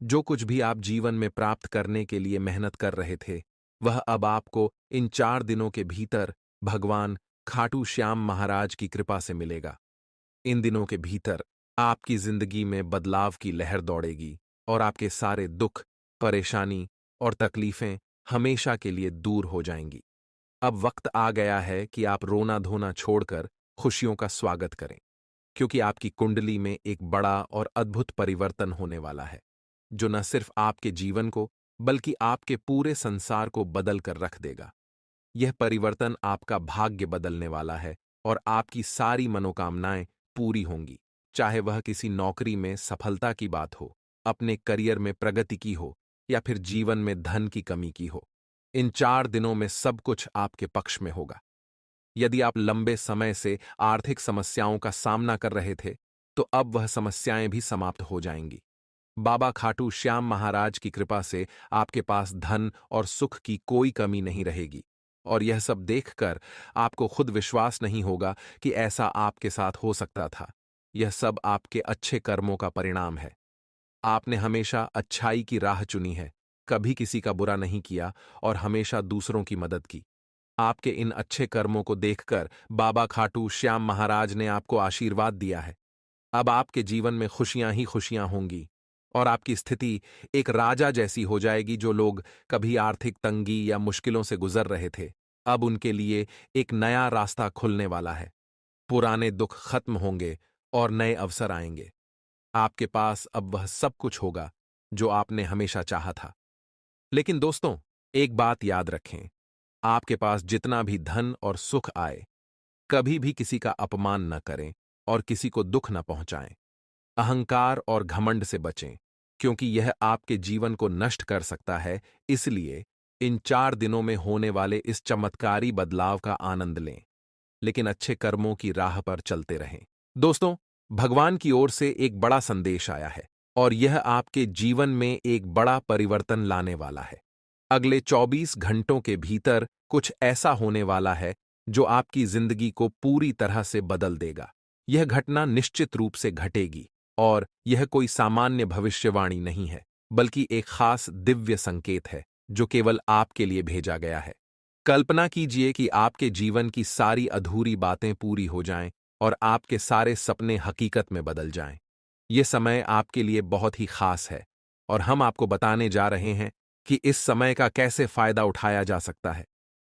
जो कुछ भी आप जीवन में प्राप्त करने के लिए मेहनत कर रहे थे, वह अब आपको इन 4 दिनों के भीतर भगवान खाटू श्याम महाराज की कृपा से मिलेगा। इन दिनों के भीतर आपकी जिंदगी में बदलाव की लहर दौड़ेगी और आपके सारे दुख, परेशानी और तकलीफें हमेशा के लिए दूर हो जाएंगी। अब वक्त आ गया है कि आप रोना धोना छोड़कर खुशियों का स्वागत करें, क्योंकि आपकी कुंडली में एक बड़ा और अद्भुत परिवर्तन होने वाला है, जो न सिर्फ आपके जीवन को बल्कि आपके पूरे संसार को बदल कर रख देगा। यह परिवर्तन आपका भाग्य बदलने वाला है और आपकी सारी मनोकामनाएं पूरी होंगी, चाहे वह किसी नौकरी में सफलता की बात हो, अपने करियर में प्रगति की हो या फिर जीवन में धन की कमी की हो। इन 4 दिनों में सब कुछ आपके पक्ष में होगा। यदि आप लंबे समय से आर्थिक समस्याओं का सामना कर रहे थे, तो अब वह समस्याएं भी समाप्त हो जाएंगी। बाबा खाटू श्याम महाराज की कृपा से आपके पास धन और सुख की कोई कमी नहीं रहेगी, और यह सब देखकर आपको खुद विश्वास नहीं होगा कि ऐसा आपके साथ हो सकता था। यह सब आपके अच्छे कर्मों का परिणाम है। आपने हमेशा अच्छाई की राह चुनी है, कभी किसी का बुरा नहीं किया और हमेशा दूसरों की मदद की। आपके इन अच्छे कर्मों को देखकर बाबा खाटू श्याम महाराज ने आपको आशीर्वाद दिया है। अब आपके जीवन में खुशियां ही खुशियां होंगी और आपकी स्थिति एक राजा जैसी हो जाएगी। जो लोग कभी आर्थिक तंगी या मुश्किलों से गुजर रहे थे, अब उनके लिए एक नया रास्ता खुलने वाला है। पुराने दुख खत्म होंगे और नए अवसर आएंगे। आपके पास अब वह सब कुछ होगा जो आपने हमेशा चाहा था। लेकिन दोस्तों, एक बात याद रखें, आपके पास जितना भी धन और सुख आए, कभी भी किसी का अपमान न करें और किसी को दुख न पहुंचाएं। अहंकार और घमंड से बचें, क्योंकि यह आपके जीवन को नष्ट कर सकता है। इसलिए इन 4 दिनों में होने वाले इस चमत्कारी बदलाव का आनंद लें, लेकिन अच्छे कर्मों की राह पर चलते रहें। दोस्तों, भगवान की ओर से एक बड़ा संदेश आया है और यह आपके जीवन में एक बड़ा परिवर्तन लाने वाला है। अगले 24 घंटों के भीतर कुछ ऐसा होने वाला है जो आपकी जिंदगी को पूरी तरह से बदल देगा। यह घटना निश्चित रूप से घटेगी और यह कोई सामान्य भविष्यवाणी नहीं है, बल्कि एक खास दिव्य संकेत है जो केवल आपके लिए भेजा गया है। कल्पना कीजिए कि आपके जीवन की सारी अधूरी बातें पूरी हो जाएं और आपके सारे सपने हकीकत में बदल जाएं। यह समय आपके लिए बहुत ही खास है और हम आपको बताने जा रहे हैं कि इस समय का कैसे फायदा उठाया जा सकता है।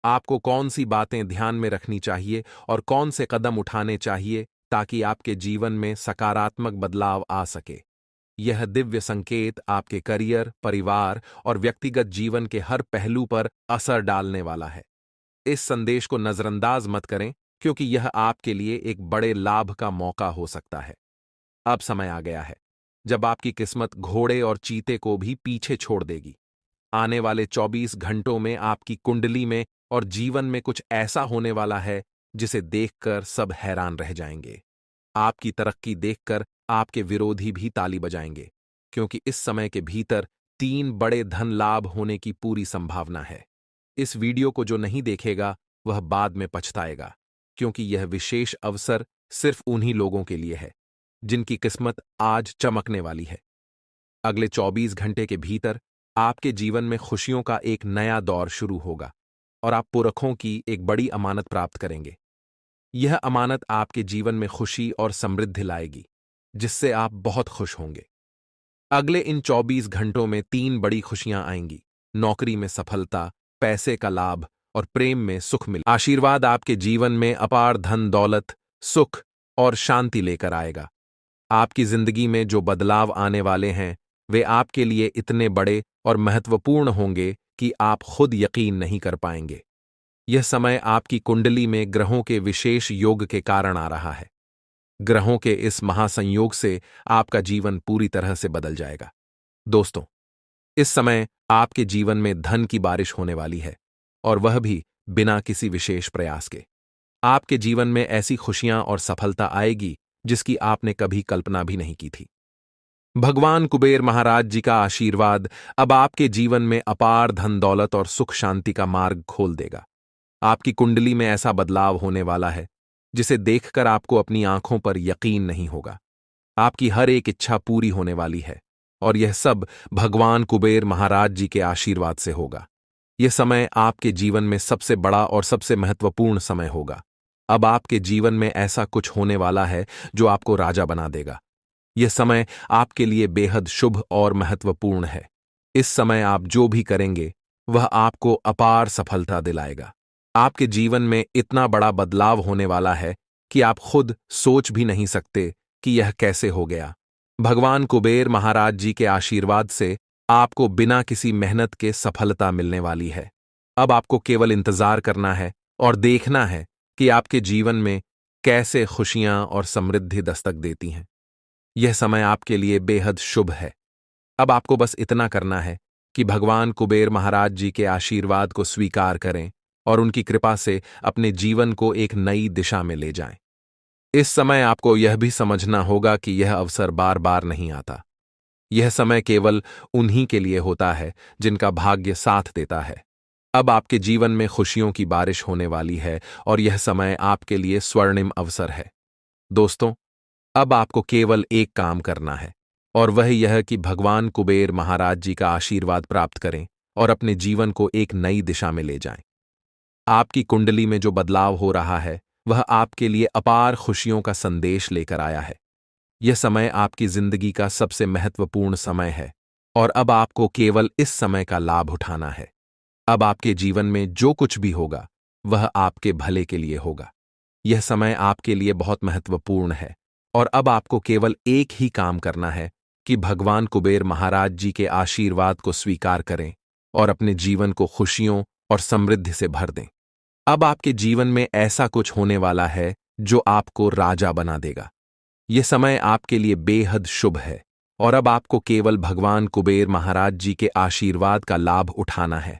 आपको कौन सी बातें ध्यान में रखनी चाहिए और कौन से कदम उठाने चाहिए ताकि आपके जीवन में सकारात्मक बदलाव आ सके। यह दिव्य संकेत आपके करियर, परिवार और व्यक्तिगत जीवन के हर पहलू पर असर डालने वाला है। इस संदेश को नजरअंदाज मत करें, क्योंकि यह आपके लिए एक बड़े लाभ का मौका हो सकता है। अब समय आ गया है जब आपकी किस्मत घोड़े और चीते को भी पीछे छोड़ देगी। आने वाले 24 घंटों में आपकी कुंडली में और जीवन में कुछ ऐसा होने वाला है जिसे देखकर सब हैरान रह जाएंगे। आपकी तरक्की देखकर आपके विरोधी भी ताली बजाएंगे, क्योंकि इस समय के भीतर 3 बड़े धन लाभ होने की पूरी संभावना है। इस वीडियो को जो नहीं देखेगा वह बाद में पछताएगा, क्योंकि यह विशेष अवसर सिर्फ उन्हीं लोगों के लिए है जिनकी किस्मत आज चमकने वाली है। अगले 24 घंटे के भीतर आपके जीवन में खुशियों का एक नया दौर शुरू होगा और आप पुरखों की एक बड़ी अमानत प्राप्त करेंगे। यह अमानत आपके जीवन में खुशी और समृद्धि लाएगी, जिससे आप बहुत खुश होंगे। अगले इन 24 घंटों में 3 बड़ी खुशियां आएंगी। नौकरी में सफलता, पैसे का लाभ और प्रेम में सुख मिल। आशीर्वाद आपके जीवन में अपार धन दौलत, सुख और शांति लेकर आएगा। आपकी जिंदगी में जो बदलाव आने वाले हैं वे आपके लिए इतने बड़े और महत्वपूर्ण होंगे कि आप खुद यकीन नहीं कर पाएंगे। यह समय आपकी कुंडली में ग्रहों के विशेष योग के कारण आ रहा है। ग्रहों के इस महासंयोग से आपका जीवन पूरी तरह से बदल जाएगा। दोस्तों, इस समय आपके जीवन में धन की बारिश होने वाली है, और वह भी बिना किसी विशेष प्रयास के। आपके जीवन में ऐसी खुशियां और सफलता आएगी जिसकी आपने कभी कल्पना भी नहीं की थी। भगवान कुबेर महाराज जी का आशीर्वाद अब आपके जीवन में अपार धन दौलत और सुख शांति का मार्ग खोल देगा। आपकी कुंडली में ऐसा बदलाव होने वाला है जिसे देखकर आपको अपनी आंखों पर यकीन नहीं होगा। आपकी हर एक इच्छा पूरी होने वाली है, और यह सब भगवान कुबेर महाराज जी के आशीर्वाद से होगा। यह समय आपके जीवन में सबसे बड़ा और सबसे महत्वपूर्ण समय होगा। अब आपके जीवन में ऐसा कुछ होने वाला है जो आपको राजा बना देगा। यह समय आपके लिए बेहद शुभ और महत्वपूर्ण है। इस समय आप जो भी करेंगे वह आपको अपार सफलता दिलाएगा। आपके जीवन में इतना बड़ा बदलाव होने वाला है कि आप खुद सोच भी नहीं सकते कि यह कैसे हो गया। भगवान कुबेर महाराज जी के आशीर्वाद से आपको बिना किसी मेहनत के सफलता मिलने वाली है। अब आपको केवल इंतजार करना है और देखना है कि आपके जीवन में कैसे खुशियां और समृद्धि दस्तक देती हैं। यह समय आपके लिए बेहद शुभ है। अब आपको बस इतना करना है कि भगवान कुबेर महाराज जी के आशीर्वाद को स्वीकार करें और उनकी कृपा से अपने जीवन को एक नई दिशा में ले जाएं। इस समय आपको यह भी समझना होगा कि यह अवसर बार बार नहीं आता। यह समय केवल उन्हीं के लिए होता है जिनका भाग्य साथ देता है। अब आपके जीवन में खुशियों की बारिश होने वाली है और यह समय आपके लिए स्वर्णिम अवसर है। दोस्तों, अब आपको केवल एक काम करना है, और वह यह कि भगवान कुबेर महाराज जी का आशीर्वाद प्राप्त करें और अपने जीवन को एक नई दिशा में ले जाएं। आपकी कुंडली में जो बदलाव हो रहा है वह आपके लिए अपार खुशियों का संदेश लेकर आया है। यह समय आपकी जिंदगी का सबसे महत्वपूर्ण समय है और अब आपको केवल इस समय का लाभ उठाना है। अब आपके जीवन में जो कुछ भी होगा वह आपके भले के लिए होगा। यह समय आपके लिए बहुत महत्वपूर्ण है और अब आपको केवल एक ही काम करना है कि भगवान कुबेर महाराज जी के आशीर्वाद को स्वीकार करें और अपने जीवन को खुशियों और समृद्धि से भर दें। अब आपके जीवन में ऐसा कुछ होने वाला है जो आपको राजा बना देगा। यह समय आपके लिए बेहद शुभ है और अब आपको केवल भगवान कुबेर महाराज जी के आशीर्वाद का लाभ उठाना है।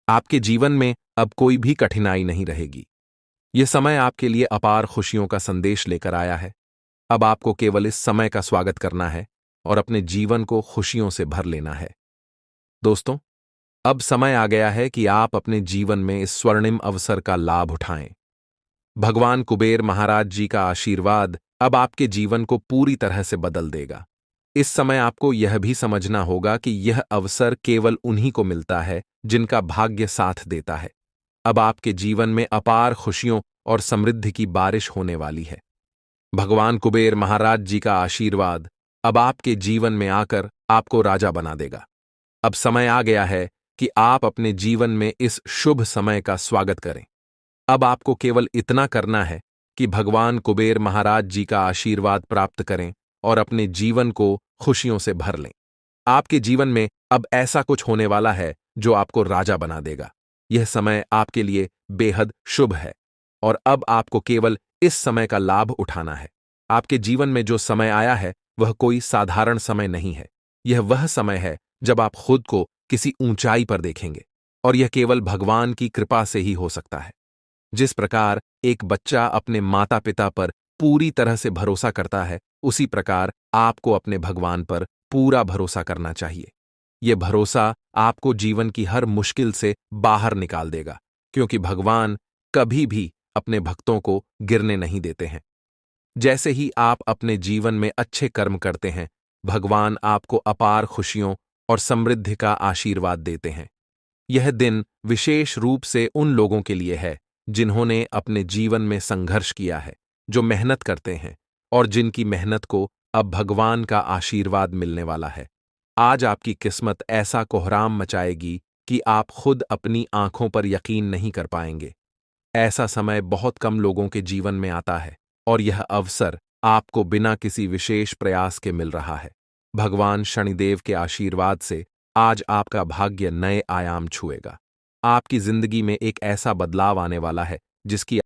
आपके जीवन में अब कोई भी कठिनाई नहीं रहेगी। यह समय आपके लिए अपार खुशियों का संदेश लेकर आया है। अब आपको केवल इस समय का स्वागत करना है और अपने जीवन को खुशियों से भर लेना है। दोस्तों, अब समय आ गया है कि आप अपने जीवन में इस स्वर्णिम अवसर का लाभ उठाएं। भगवान कुबेर महाराज जी का आशीर्वाद अब आपके जीवन को पूरी तरह से बदल देगा। इस समय आपको यह भी समझना होगा कि यह अवसर केवल उन्हीं को मिलता है जिनका भाग्य साथ देता है। अब आपके जीवन में अपार खुशियों और समृद्धि की बारिश होने वाली है। भगवान कुबेर महाराज जी का आशीर्वाद अब आपके जीवन में आकर आपको राजा बना देगा। अब समय आ गया है कि आप अपने जीवन में इस शुभ समय का स्वागत करें। अब आपको केवल इतना करना है कि भगवान कुबेर महाराज जी का आशीर्वाद प्राप्त करें और अपने जीवन को खुशियों से भर लें। आपके जीवन में अब ऐसा कुछ होने वाला है जो आपको राजा बना देगा। यह समय आपके लिए बेहद शुभ है और अब आपको केवल इस समय का लाभ उठाना है। आपके जीवन में जो समय आया है वह कोई साधारण समय नहीं है। यह वह समय है जब आप खुद को किसी ऊंचाई पर देखेंगे और यह केवल भगवान की कृपा से ही हो सकता है। जिस प्रकार एक बच्चा अपने माता पिता पर पूरी तरह से भरोसा करता है, उसी प्रकार आपको अपने भगवान पर पूरा भरोसा करना चाहिए। यह भरोसा आपको जीवन की हर मुश्किल से बाहर निकाल देगा, क्योंकि भगवान कभी भी अपने भक्तों को गिरने नहीं देते हैं। जैसे ही आप अपने जीवन में अच्छे कर्म करते हैं, भगवान आपको अपार खुशियों और समृद्धि का आशीर्वाद देते हैं। यह दिन विशेष रूप से उन लोगों के लिए है जिन्होंने अपने जीवन में संघर्ष किया है, जो मेहनत करते हैं और जिनकी मेहनत को अब भगवान का आशीर्वाद मिलने वाला है। आज आपकी किस्मत ऐसा कोहराम मचाएगी कि आप खुद अपनी आंखों पर यकीन नहीं कर पाएंगे। ऐसा समय बहुत कम लोगों के जीवन में आता है और यह अवसर आपको बिना किसी विशेष प्रयास के मिल रहा है। भगवान शनिदेव के आशीर्वाद से आज आपका भाग्य नए आयाम छुएगा। आपकी जिंदगी में एक ऐसा बदलाव आने वाला है जिसकी